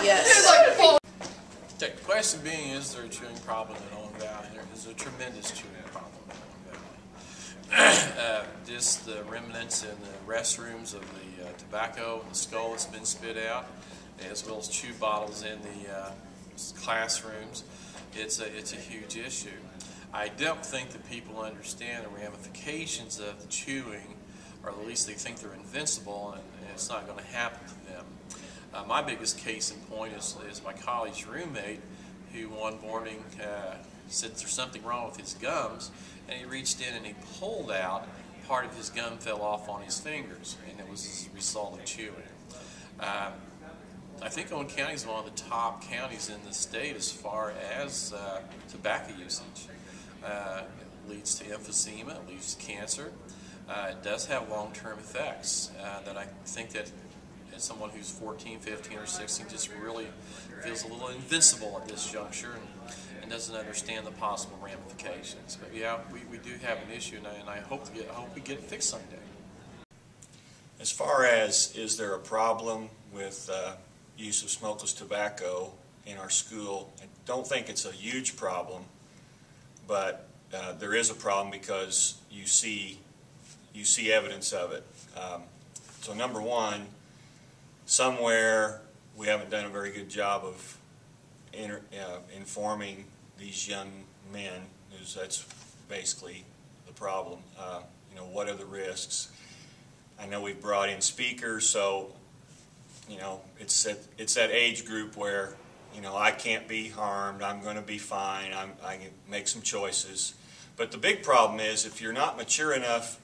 Yes. The question being, is there a chewing problem in Owen Valley? There is a tremendous chewing problem in Owen Valley. Just the remnants in the restrooms of the tobacco and the skull that's been spit out, as well as chew bottles in the classrooms. It's a huge issue. I don't think that people understand the ramifications of the chewing, or at least they think they're invincible, and it's not going to happen to them. My biggest case in point is my college roommate, who one morning said there's something wrong with his gums, and he reached in and he pulled out part of his gum fell off on his fingers, and it was as a result of chewing. I think Owen County is one of the top counties in the state as far as tobacco usage. It leads to emphysema, it leads to cancer. It does have long-term effects that I think that as someone who's 14, 15, or 16 just really feels a little invincible at this juncture and doesn't understand the possible ramifications. But yeah, we do have an issue, and I hope we get it fixed someday. As far as is there a problem with use of smokeless tobacco in our school, I don't think it's a huge problem, but there is a problem because you see evidence of it. So number one, somewhere we haven't done a very good job of informing these young men. That's basically the problem. You know, what are the risks? I know we've brought in speakers, so you know it's that age group where I can't be harmed. I'm going to be fine. I can make some choices. But the big problem is if you're not mature enough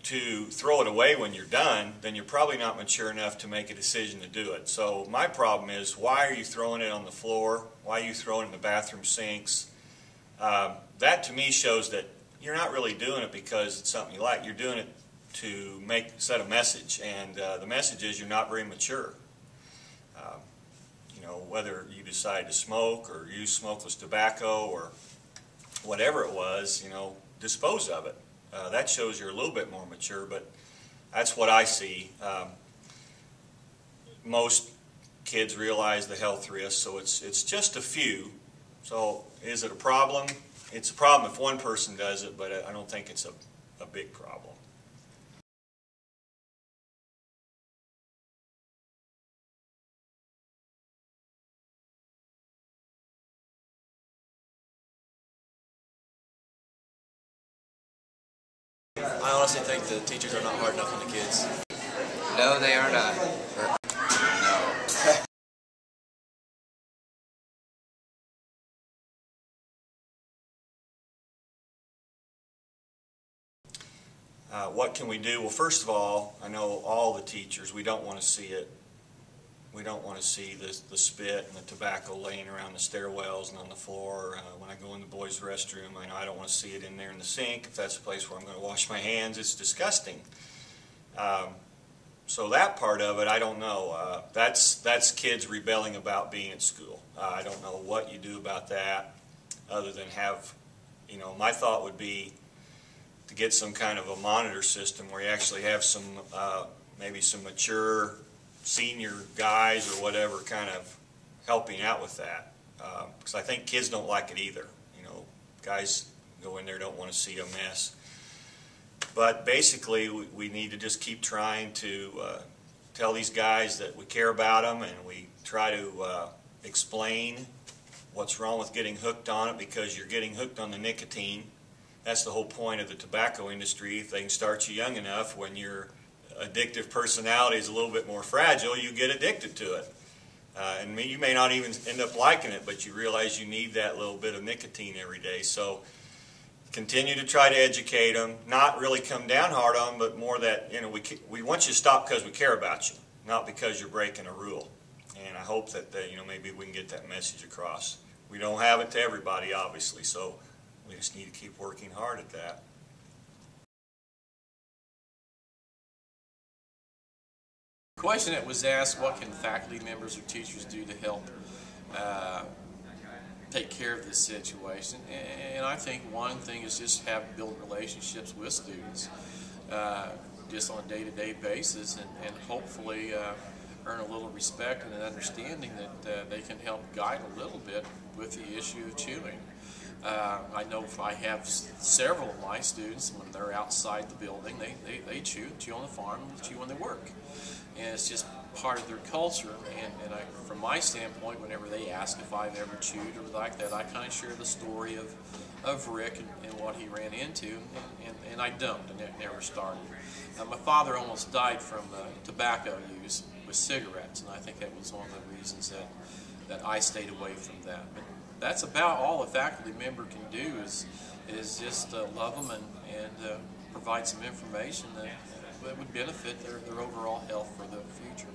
to throw it away when you're done, then you're probably not mature enough to make a decision to do it. So my problem is, why are you throwing it on the floor? Why are you throwing it in the bathroom sinks? That to me shows that you're not really doing it because it's something you like. You're doing it to set a message, and the message is you're not very mature. Whether you decide to smoke or use smokeless tobacco or whatever it was, dispose of it. That shows you're a little bit more mature, but that's what I see. Most kids realize the health risks, so it's just a few. So is it a problem? It's a problem if one person does it, but I don't think it's a big problem. I honestly think the teachers are not hard enough on the kids. No, they are not. What can we do? Well, first of all, I know all the teachers, we don't want to see it. We don't want to see the spit and the tobacco laying around the stairwells and on the floor. When I go in the boys' restroom, I don't want to see it in there in the sink. If that's a place where I'm going to wash my hands, it's disgusting. So that part of it, I don't know. That's kids rebelling about being at school. I don't know what you do about that other than have, my thought would be to get some kind of a monitor system where you actually have some, maybe some mature senior guys or whatever kind of helping out with that. Because I think kids don't like it either. Guys go in there, don't want to see a mess. But basically, we need to just keep trying to tell these guys that we care about them, and we try to explain what's wrong with getting hooked on it, because you're getting hooked on the nicotine. That's the whole point of the tobacco industry. If they can start you young enough, when your addictive personality is a little bit more fragile, you get addicted to it. And you may not even end up liking it, but you realize you need that little bit of nicotine every day. So continue to try to educate them, not really come down hard on them, but more that we want you to stop because we care about you, not because you're breaking a rule. And I hope that maybe we can get that message across. We don't have it to everybody, obviously, so we just need to keep working hard at that. The question that was asked, what can faculty members or teachers do to help take care of this situation? And I think one thing is just build relationships with students just on a day-to-day basis, and hopefully earn a little respect and an understanding that they can help guide a little bit with the issue of chewing. I know I have several of my students, when they're outside the building, they chew on the farm, chew when they work. And it's just part of their culture. And from my standpoint, whenever they ask if I've ever chewed or like that, I kind of share the story of Rick and what he ran into, and I don't, and it never started. My father almost died from tobacco use with cigarettes, and I think that was one of the reasons that I stayed away from that. But that's about all a faculty member can do is just love them and provide some information that would benefit their overall health for the future.